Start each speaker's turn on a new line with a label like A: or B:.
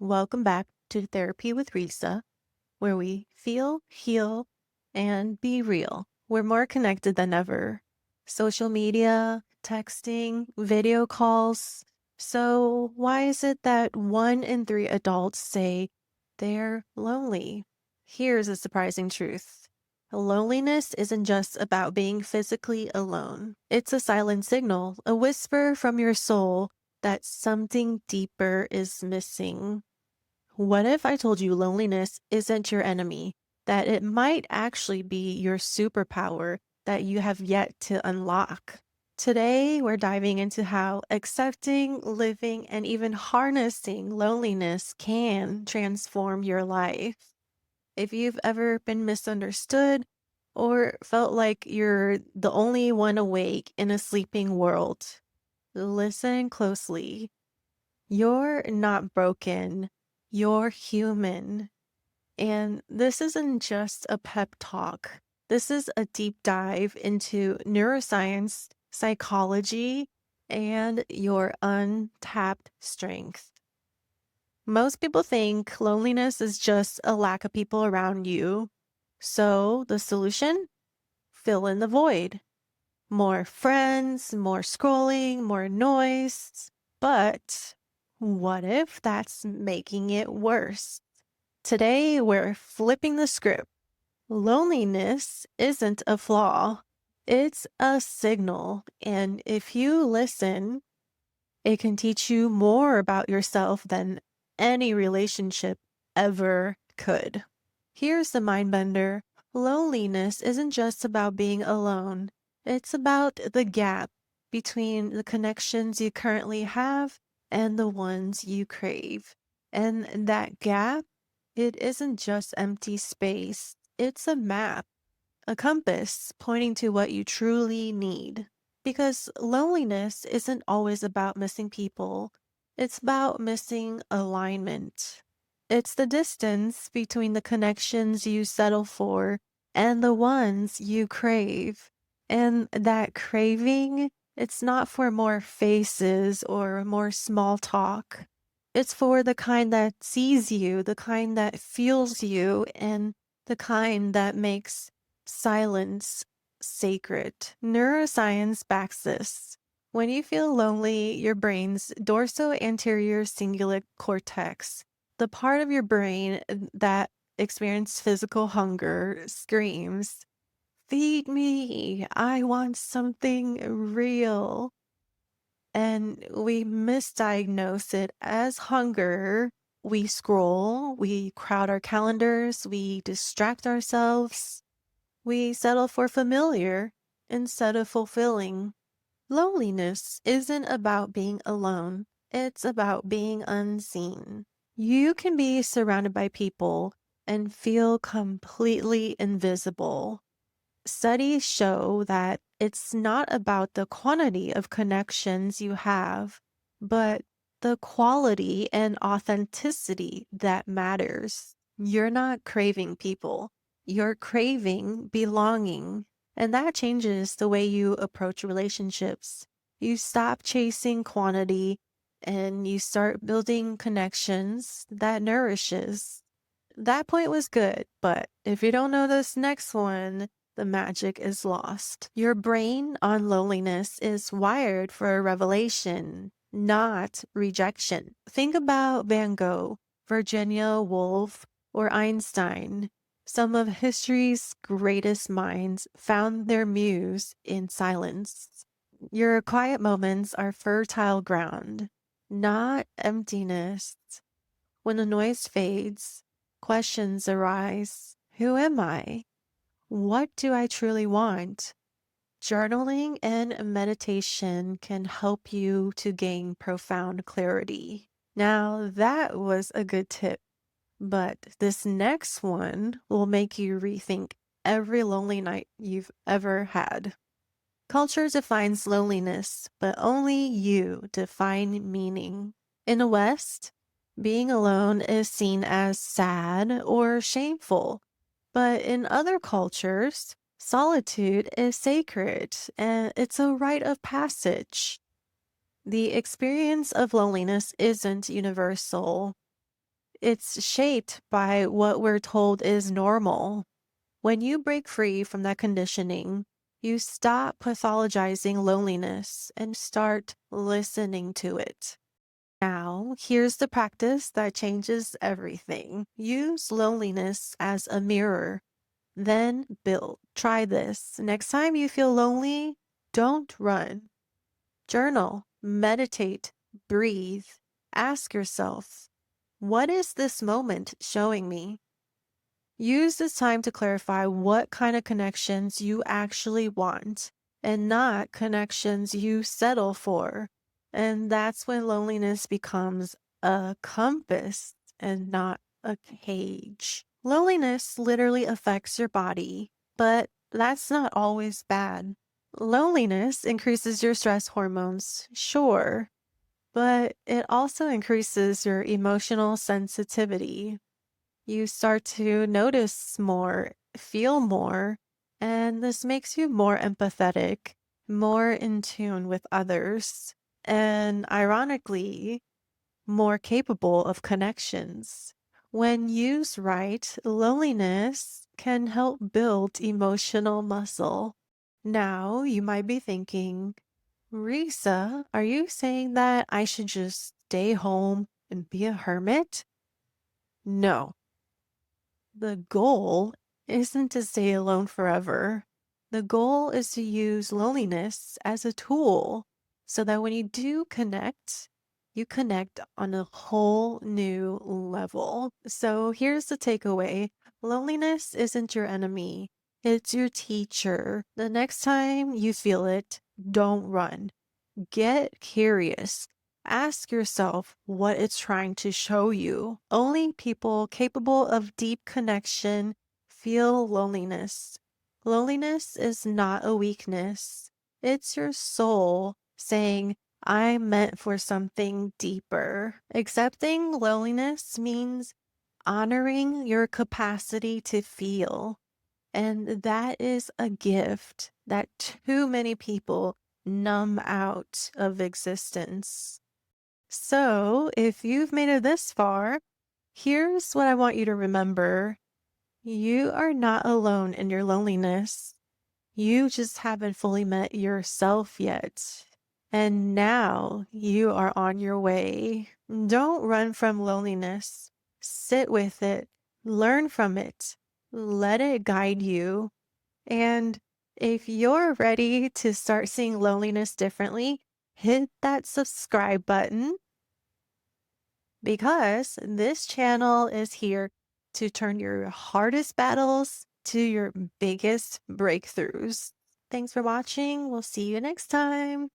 A: Welcome back to Therapy with Risa, where we feel, heal, and be real. We're more connected than ever. Social media, texting, video calls. So, why is it that 1 in 3 adults say they're lonely? Here's a surprising truth. Loneliness isn't just about being physically alone. It's a silent signal, a whisper from your soul that something deeper is missing. What if I told you loneliness isn't your enemy, that it might actually be your superpower that you have yet to unlock? Today, we're diving into how accepting, living, and even harnessing loneliness can transform your life. If you've ever been misunderstood or felt like you're the only one awake in a sleeping world, listen closely. You're not broken. You're human. And this isn't just a pep talk. This is a deep dive into neuroscience, psychology, and your untapped strength. Most people think loneliness is just a lack of people around you. So the solution? Fill in the void. More friends, more scrolling, more noise. But what if that's making it worse? Today, we're flipping the script. Loneliness isn't a flaw, it's a signal. And if you listen, it can teach you more about yourself than any relationship ever could. Here's the mind bender. Loneliness isn't just about being alone. It's about the gap between the connections you currently have and the ones you crave. And that gap, it isn't just empty space. It's a map, a compass pointing to what you truly need. Because loneliness isn't always about missing people, it's about missing alignment. It's the distance between the connections you settle for and the ones you crave. And that craving, it's not for more faces or more small talk. It's for the kind that sees you, the kind that feels you, and the kind that makes silence sacred. Neuroscience backs this. When you feel lonely, your brain's dorso-anterior cingulate cortex, the part of your brain that experiences physical hunger, screams, "Feed me! I want something real." And we misdiagnose it as hunger. We scroll, we crowd our calendars, we distract ourselves, we settle for familiar instead of fulfilling. Loneliness isn't about being alone, it's about being unseen. You can be surrounded by people and feel completely invisible. Studies show that it's not about the quantity of connections you have, but the quality and authenticity that matters. You're not craving people, you're craving belonging. And that changes the way you approach relationships. You stop chasing quantity and you start building connections that nourishes. That point was good, but if you don't know this next one, the magic is lost. Your brain on loneliness is wired for a revelation, not rejection. Think about Van Gogh, Virginia Woolf, or Einstein. Some of history's greatest minds found their muse in silence. Your quiet moments are fertile ground, not emptiness. When the noise fades, questions arise. Who am I? What do I truly want? Journaling and meditation can help you to gain profound clarity. Now, that was a good tip, but this next one will make you rethink every lonely night you've ever had. Culture defines loneliness, but only you define meaning. In the West, being alone is seen as sad or shameful, but in other cultures, solitude is sacred and it's a rite of passage. The experience of loneliness isn't universal. it's shaped by what we're told is normal. When you break free from that conditioning, you stop pathologizing loneliness and start listening to it. Now, here's the practice that changes everything. Use loneliness as a mirror, then build. Try this. Next time you feel lonely, don't run. Journal, meditate, breathe. Ask yourself, what is this moment showing me? Use this time to clarify what kind of connections you actually want and not connections you settle for. And that's when loneliness becomes a compass and not a cage. Loneliness literally affects your body, but that's not always bad. Loneliness increases your stress hormones, sure, but it also increases your emotional sensitivity. You start to notice more, feel more, and this makes you more empathetic, more in tune with others, and ironically, more capable of connections. When used right, loneliness can help build emotional muscle. Now, you might be thinking, Risa, are you saying that I should just stay home and be a hermit? No. The goal isn't to stay alone forever. The goal is to use loneliness as a tool so that when you connect on a whole new level. So here's the takeaway. Loneliness isn't your enemy. It's your teacher. The next time you feel it, don't run. Get curious. Ask yourself what it's trying to show you. Only people capable of deep connection feel loneliness. Loneliness is not a weakness. It's your soul saying, I'm meant for something deeper. Accepting loneliness means honoring your capacity to feel. And that is a gift that too many people numb out of existence. So, if you've made it this far, here's what I want you to remember. You are not alone in your loneliness. You just haven't fully met yourself yet. And now you are on your way. Don't run from loneliness. Sit with it. Learn from it. Let it guide you. And if you're ready to start seeing loneliness differently, hit that subscribe button because this channel is here to turn your hardest battles to your biggest breakthroughs. Thanks for watching. We'll see you next time.